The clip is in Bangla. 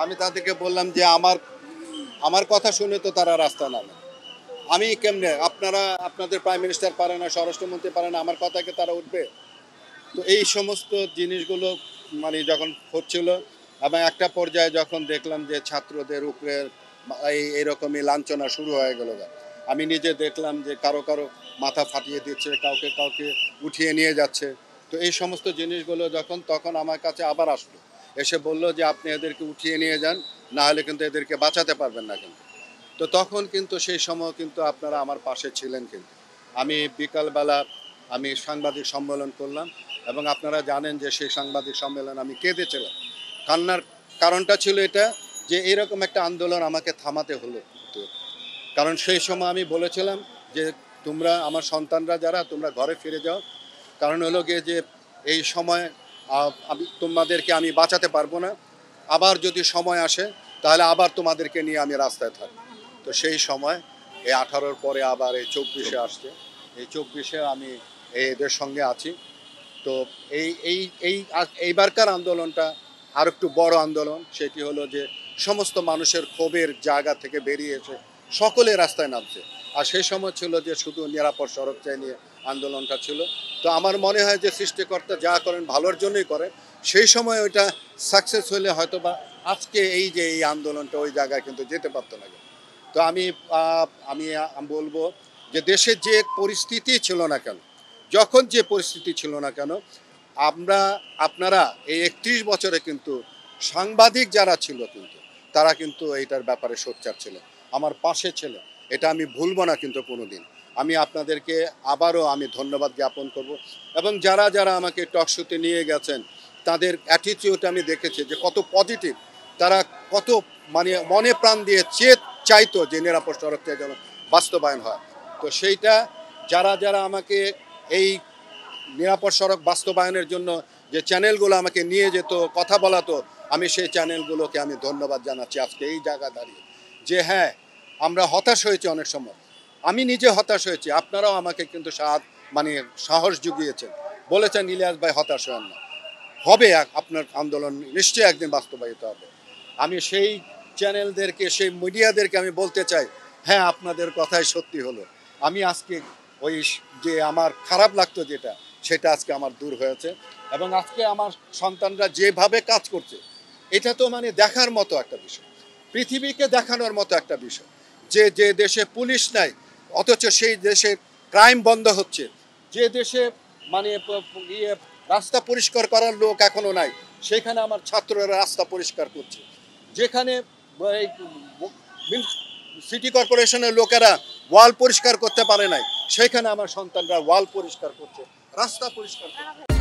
আমি তাদেরকে বললাম যে আমার আমার কথা শুনে তো তারা রাস্তা নামে। আমি কেমনে, আপনারা আপনাদের প্রাইম মিনিস্টার পারে না, স্বরাষ্ট্রমন্ত্রী পারে না, আমার কথাকে তারা উঠবে? তো এই সমস্ত জিনিসগুলো মানে যখন হচ্ছিল, এবং একটা পর্যায়ে যখন দেখলাম যে ছাত্রদের উপরে এইরকমই লাঞ্ছনা শুরু হয়ে গেল, আমি নিজে দেখলাম যে কারো কারো মাথা ফাটিয়ে দিচ্ছে, কাউকে কাউকে উঠিয়ে নিয়ে যাচ্ছে। তো এই সমস্ত জিনিসগুলো তখন আমার কাছে আবার আসলো, এসে বলল যে আপনি এদেরকে উঠিয়ে নিয়ে যান, না হলে কিন্তু এদেরকে বাঁচাতে পারবেন না কিন্তু। তো তখন কিন্তু সেই সময় কিন্তু আপনারা আমার পাশে ছিলেন কিন্তু। আমি বিকালবেলা আমি সাংবাদিক সম্মেলন করলাম, এবং আপনারা জানেন যে সেই সাংবাদিক সম্মেলন আমি কেঁদেছিলাম। কান্নার কারণটা ছিল এটা, যে এরকম একটা আন্দোলন আমাকে থামাতে হলো। কারণ সেই সময় আমি বলেছিলাম যে তোমরা আমার সন্তানরা যারা, তোমরা ঘরে ফিরে যাও। কারণ হলো গিয়ে যে এই সময় আমি তোমাদেরকে আমি বাঁচাতে পারবো না। আবার যদি সময় আসে তাহলে আবার তোমাদেরকে নিয়ে আমি রাস্তায় থাকবো। তো সেই সময় এই 18-র পরে আবার এই 24-এ আসছে। এই 24-এ আমি এদের সঙ্গে আছি। তো এই এই এই এইবারকার আন্দোলনটা আর একটু বড় আন্দোলন। সেটি হলো যে সমস্ত মানুষের ক্ষোভের জায়গা থেকে বেরিয়ে এসে সকলে রাস্তায় নামছে। আর সেই সময় ছিল যে শুধু নিরাপদ সড়ক চাই নিয়ে আন্দোলনটা ছিল। তো আমার মনে হয় যে সৃষ্টিকর্তা যা করেন ভালোর জন্যই করে। সেই সময় ওইটা সাকসেস হলে হয়তো বা আজকে এই যে এই আন্দোলনটা ওই জায়গায় কিন্তু যেতে পারতো না। তো আমি বলবো যে দেশের যে পরিস্থিতি ছিল না কেন, যখন যে পরিস্থিতি ছিল না কেন, আমরা আপনারা এই 31 বছরে কিন্তু সাংবাদিক যারা ছিল কিন্তু তারা কিন্তু এইটার ব্যাপারে সোচ্চার ছিলেন, আমার পাশে ছিলেন। এটা আমি ভুলব না কিন্তু কোনোদিন। আমি আপনাদেরকে আবারও আমি ধন্যবাদ জ্ঞাপন করব। এবং যারা যারা আমাকে টকশোতে নিয়ে গেছেন, তাদের অ্যাটিটিউড আমি দেখেছি যে কত পজিটিভ। তারা কত মানে মনে প্রাণ দিয়ে চাইতো যে নিরাপদ সড়কটা যেন বাস্তবায়ন হয়। তো সেইটা যারা যারা আমাকে এই নিরাপদ সড়ক বাস্তবায়নের জন্য যে চ্যানেলগুলো আমাকে নিয়ে যেত, কথা বলাতো, আমি সেই চ্যানেলগুলোকে আমি ধন্যবাদ জানাচ্ছি আজকে এই জায়গা দাঁড়িয়ে। যে হ্যাঁ, আমরা হতাশ হয়েছি অনেক সময়, আমি নিজে হতাশ হয়েছি, আপনারাও আমাকে কিন্তু মানে সাহস জুগিয়েছেন, বলেছেন ইলিয়াস ভাই হতাশ হন না, হবে, আপনার আন্দোলন নিশ্চয়ই একদিন বাস্তবায়িত হবে। আমি সেই চ্যানেলদেরকে, সেই মিডিয়াদেরকে আমি বলতে চাই, হ্যাঁ আপনাদের কথাই সত্যি হলো। আমি আজকে ওই যে আমার খারাপ লাগতো যেটা, সেটা আজকে আমার দূর হয়েছে। এবং আজকে আমার সন্তানরা যেভাবে কাজ করছে, এটা তো মানে দেখার মতো একটা বিষয়, পৃথিবীকে দেখানোর মতো একটা বিষয়। যে যে দেশে পুলিশ নাই, অথচ সেই দেশে ক্রাইম বন্ধ হচ্ছে। যে দেশে মানে রাস্তা পরিষ্কার করার লোক এখনো নাই, সেখানে আমার ছাত্ররা রাস্তা পরিষ্কার করছে। যেখানে সিটি কর্পোরেশনের লোকেরা ওয়াল পরিষ্কার করতে পারে নাই, সেখানে আমার সন্তানরা ওয়াল পরিষ্কার করছে, রাস্তা পরিষ্কার করছে।